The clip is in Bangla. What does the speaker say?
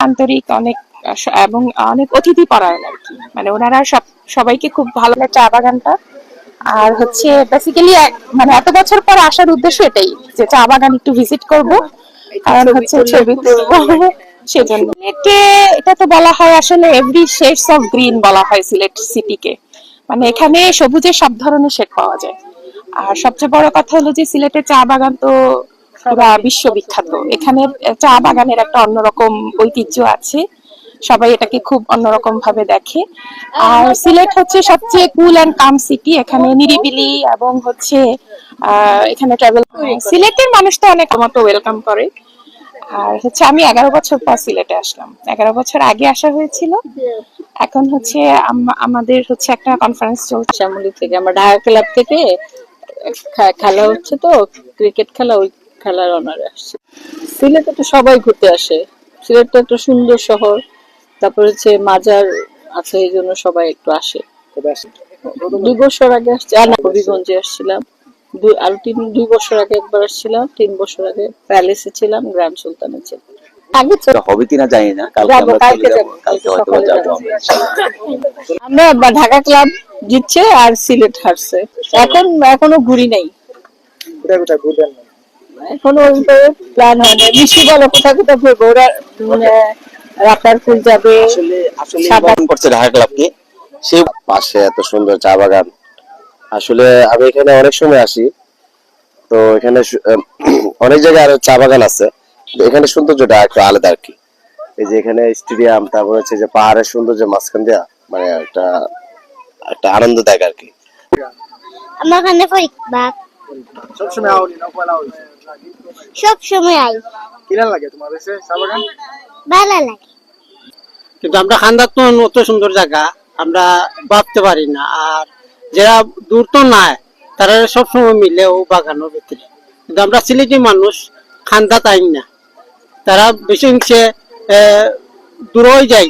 আন্তরিক, অনেক এবং অনেক অতিথি পরায়ণ আর কি। মানে ওনারা সবাইকে খুব ভালো লাগে চা বাগানটা। আর হচ্ছে বেসিক্যালি মানে এত বছর পর আসার উদ্দেশ্য এটাই, যে চা বাগান একটু ভিজিট করব, কারণ হচ্ছে ছবি তুলবো সেজন্য। সিলেটে এটা তো বলা হয় আসলে এভরি শেডস অফ গ্রিন বলা হয় সিলেট সিটিকে। মানে এখানে সবুজের সব ধরনের শেড পাওয়া যায়। আর সবচেয়ে বড় কথা হলো যে সিলেটের চা বাগান তো পুরা বিশ্ববিখ্যাত। এখানে চা বাগানের একটা অন্যরকম ঐতিহ্য আছে, সবাই এটাকে খুব অন্যরকম ভাবে দেখে। আর সিলেট হচ্ছে সবচেয়ে কুল অ্যান্ড কাম সিটি, এখানে নিরিবিলি এবং হচ্ছে এখানে ট্রাভেল, সিলেটের মানুষ তো অনেক মতো ওয়েলকাম করে। আর হচ্ছে আমি 11 বছর পর সিলেটে আসলাম, 11 বছর আগে আসা হয়েছিল। এখন হচ্ছে আমাদের হচ্ছে একটা কনফারেন্স চলছে শ্যামলী থেকে, আমরা ঢাকা ক্লাব থেকে খেলা হচ্ছে তো, ক্রিকেট খেলা, ওই খেলার অনারে আসছে। সিলেটে তো সবাই ঘুরতে আসে, সিলেট তো একটা সুন্দর শহর, তারপর হচ্ছে মাজার আছে, এই জন্য সবাই একটু আসে। 2 বছর আগে আসছে, আর না হবিগঞ্জে আসছিলাম, আর 2 বছর আগে একবার আসছিলাম, 3 বছর আগে প্যালেসে ছিলাম, গ্র্যান্ড সুলতানে ছিলাম। আগে হবে কিনা জানি না, কালকে আমরা চলে যাবো, কালকে হয়তো যাবো আমরা। ঢাকা ক্লাব জিতছে আর সিলেট হারছে, এখনো ঘুরি নাই, এখনো ওইভাবে প্ল্যান হয় না। মিষ্টি বলো কোথায় কোথায় ঘুরবো? ওরা রাতার ফুল যাবে, আসলে করছে ঢাকা ক্লাবকে, সে পাশে এত সুন্দর চা বাগান। আসলে আমি এখানে অনেক সময় আসি, তো এখানে অনেক জায়গায় আরো চা বাগান আছে, এখানে সৌন্দর্যটা একটু আলাদা আর কি। এই যে এখানে স্টেডিয়াম, তারপর হচ্ছে যে পাহাড়ের সৌন্দর্য মাঝখান দিয়া, মানে একটা একটা আনন্দদায়ক আর কি। আমার এখানে পরীক্ষা সবসময় আউনি না পয়লা হইছে সব সময় আই, কিরা লাগে তোমার কাছে চা বাগান? ভালো লাগে। কিন্তু আমরা খান্দার তো অত সুন্দর জায়গা আমরা ভাবতে পারি না। আর যারা দূর তো নাই, তারা সবসময় মিলে ও বাগানের ভিতরে। কিন্তু আমরা সিলেটি মানুষ খান্দা তাই না, তারা বেশি অংশে দূরই যায়,